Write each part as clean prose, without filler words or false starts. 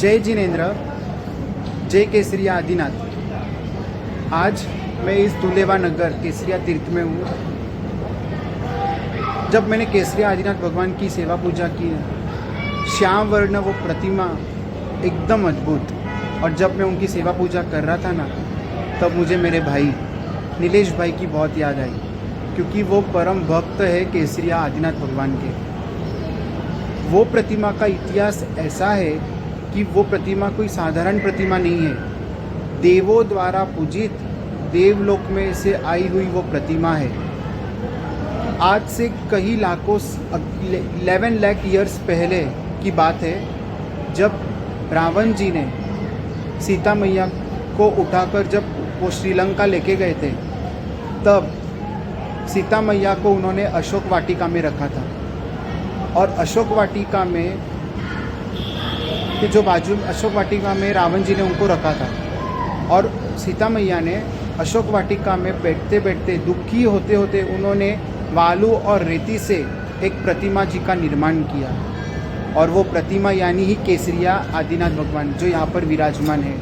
जय जिनेन्द्र, जय केसरिया आदिनाथ। आज मैं इस दुलेवा नगर केसरिया तीर्थ में हूँ। जब मैंने केसरिया आदिनाथ भगवान की सेवा पूजा की, श्याम वर्ण वो प्रतिमा एकदम अद्भुत। और जब मैं उनकी सेवा पूजा कर रहा था ना, तब मुझे मेरे भाई नीलेश भाई की बहुत याद आई, क्योंकि वो परम भक्त है केसरिया आदिनाथ भगवान के। वो प्रतिमा का इतिहास ऐसा है कि वो प्रतिमा कोई साधारण प्रतिमा नहीं है। देवों द्वारा पूजित देवलोक में से आई हुई वो प्रतिमा है। आज से कई लाखों 11 लाख ईयर्स पहले की बात है, जब रावण जी ने सीता मैया को उठाकर जब वो श्रीलंका लेके गए थे, तब सीता मैया को उन्होंने अशोक वाटिका में रखा था। और अशोक वाटिका में कि जो बाजू अशोक वाटिका में रावण जी ने उनको रखा था, और सीता मैया ने अशोक वाटिका में बैठते बैठते दुखी होते होते उन्होंने बालू और रेती से एक प्रतिमा जी का निर्माण किया। और वो प्रतिमा यानी ही केसरिया आदिनाथ भगवान जो यहाँ पर विराजमान है।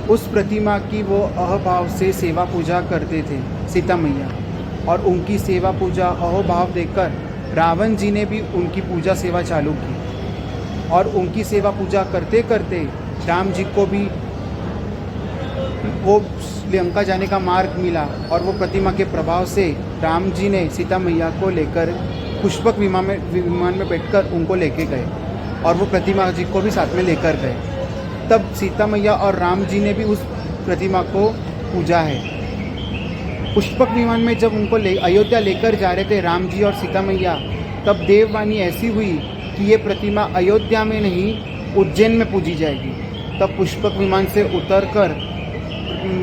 उस प्रतिमा की वो अहभाव से सेवा पूजा करते थे सीता मैया, और उनकी सेवा पूजा अहोभाव देकर रावण जी ने भी उनकी पूजा सेवा चालू की। और उनकी सेवा पूजा करते करते राम जी को भी वो लंका जाने का मार्ग मिला, और वो प्रतिमा के प्रभाव से राम जी ने सीता मैया को लेकर पुष्पक विमान में बैठकर उनको लेके गए, और वो प्रतिमा जी को भी साथ में लेकर गए। तब सीता मैया और राम जी ने भी उस प्रतिमा को पूजा है। पुष्पक विमान में जब उनको अयोध्या लेकर जा रहे थे राम जी और सीता मैया, तब देववाणी ऐसी हुई कि ये प्रतिमा अयोध्या में नहीं उज्जैन में पूजी जाएगी। तब पुष्पक विमान से उतरकर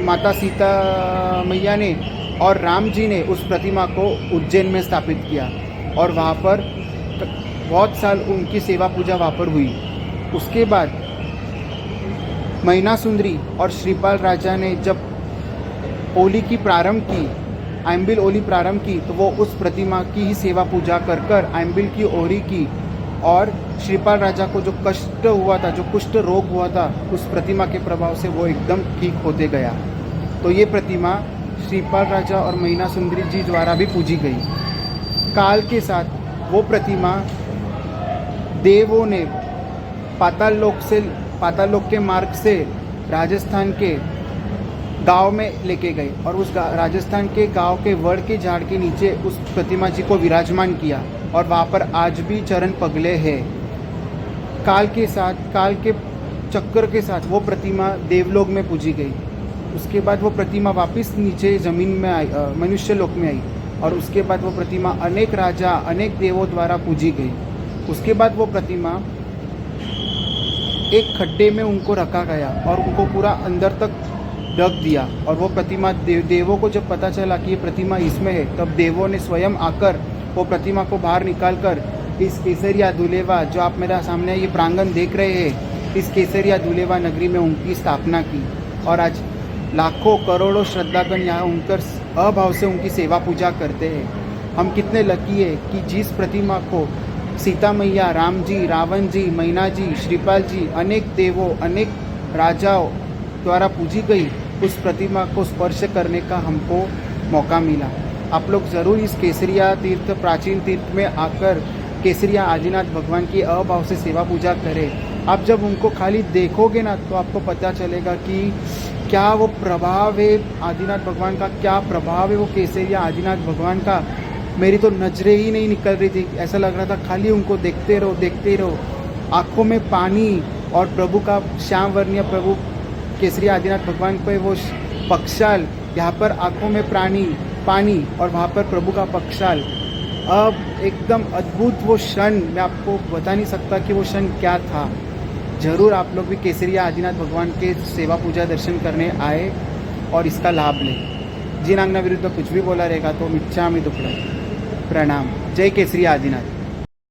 माता सीता मैया ने और राम जी ने उस प्रतिमा को उज्जैन में स्थापित किया, और वहाँ पर बहुत साल उनकी सेवा पूजा वहाँ पर हुई। उसके बाद मैना सुंदरी और श्रीपाल राजा ने जब ओली की प्रारंभ की, आइम्बिल ओली प्रारंभ की, तो वो उस प्रतिमा की ही सेवा पूजा कर आइम्बिल की ओरी की। और श्रीपाल राजा को जो कष्ट हुआ था, जो कुष्ठ रोग हुआ था, उस प्रतिमा के प्रभाव से वो एकदम ठीक होते गया। तो ये प्रतिमा श्रीपाल राजा और मैना सुंदरी जी द्वारा भी पूजी गई। काल के साथ वो प्रतिमा देवों ने पाताल लोक के मार्ग से राजस्थान के गांव में लेके गए, और उस राजस्थान के गांव के वड़ के झाड़ के नीचे उस प्रतिमा जी को विराजमान किया, और वहाँ पर आज भी चरण पगले हैं। काल के साथ, काल के चक्कर के साथ वो प्रतिमा देवलोक में पूजी गई। उसके बाद वो प्रतिमा वापस नीचे ज़मीन में आई, मनुष्य लोक में आई, और उसके बाद वो प्रतिमा अनेक राजा, अनेक देवों द्वारा पूजी गई। उसके बाद वो प्रतिमा एक खड्डे में उनको रखा गया, और उनको पूरा अंदर तक ढक दिया। और वो प्रतिमा देवों को जब पता चला कि ये प्रतिमा इसमें है, तब देवों ने स्वयं आकर वो प्रतिमा को बाहर निकालकर इस केसरिया दुलेवा, जो आप मेरा सामने ये प्रांगण देख रहे हैं, इस केसरिया दुलेवा नगरी में उनकी स्थापना की। और आज लाखों करोड़ों श्रद्धागण यहाँ उनकर अभाव से उनकी सेवा पूजा करते हैं। हम कितने लकी है कि जिस प्रतिमा को सीता मैया, राम जी, रावण जी, मैना जी, श्रीपाल जी, अनेक देवों, अनेक राजाओं द्वारा पूजी गई, उस प्रतिमा को स्पर्श करने का हमको मौका मिला। आप लोग ज़रूर इस केसरिया तीर्थ, प्राचीन तीर्थ में आकर केसरिया आदिनाथ भगवान की अभाव से सेवा पूजा करें। आप जब उनको खाली देखोगे ना, तो आपको पता चलेगा कि क्या वो प्रभाव है आदिनाथ भगवान का, क्या प्रभाव है वो केसरिया आदिनाथ भगवान का। मेरी तो नजरें ही नहीं निकल रही थी, ऐसा लग रहा था खाली उनको देखते रहो, देखते रहो। आँखों में पानी, और प्रभु का श्याम वर्णीय प्रभु केसरिया आदिनाथ भगवान पे वो पक्षाल, यहाँ पर आँखों में पानी, और वहाँ पर प्रभु का पक्षाल। अब एकदम अद्भुत वो क्षण, मैं आपको बता नहीं सकता कि वो क्षण क्या था। ज़रूर आप लोग भी केसरिया आदिनाथ भगवान के सेवा पूजा दर्शन करने आए और इसका लाभ लें। जिन आज्ञा विरुद्ध कुछ भी बोला रहेगा तो मिच्छामि दुक्कडम। प्रणाम। जय केसरिया आदिनाथ।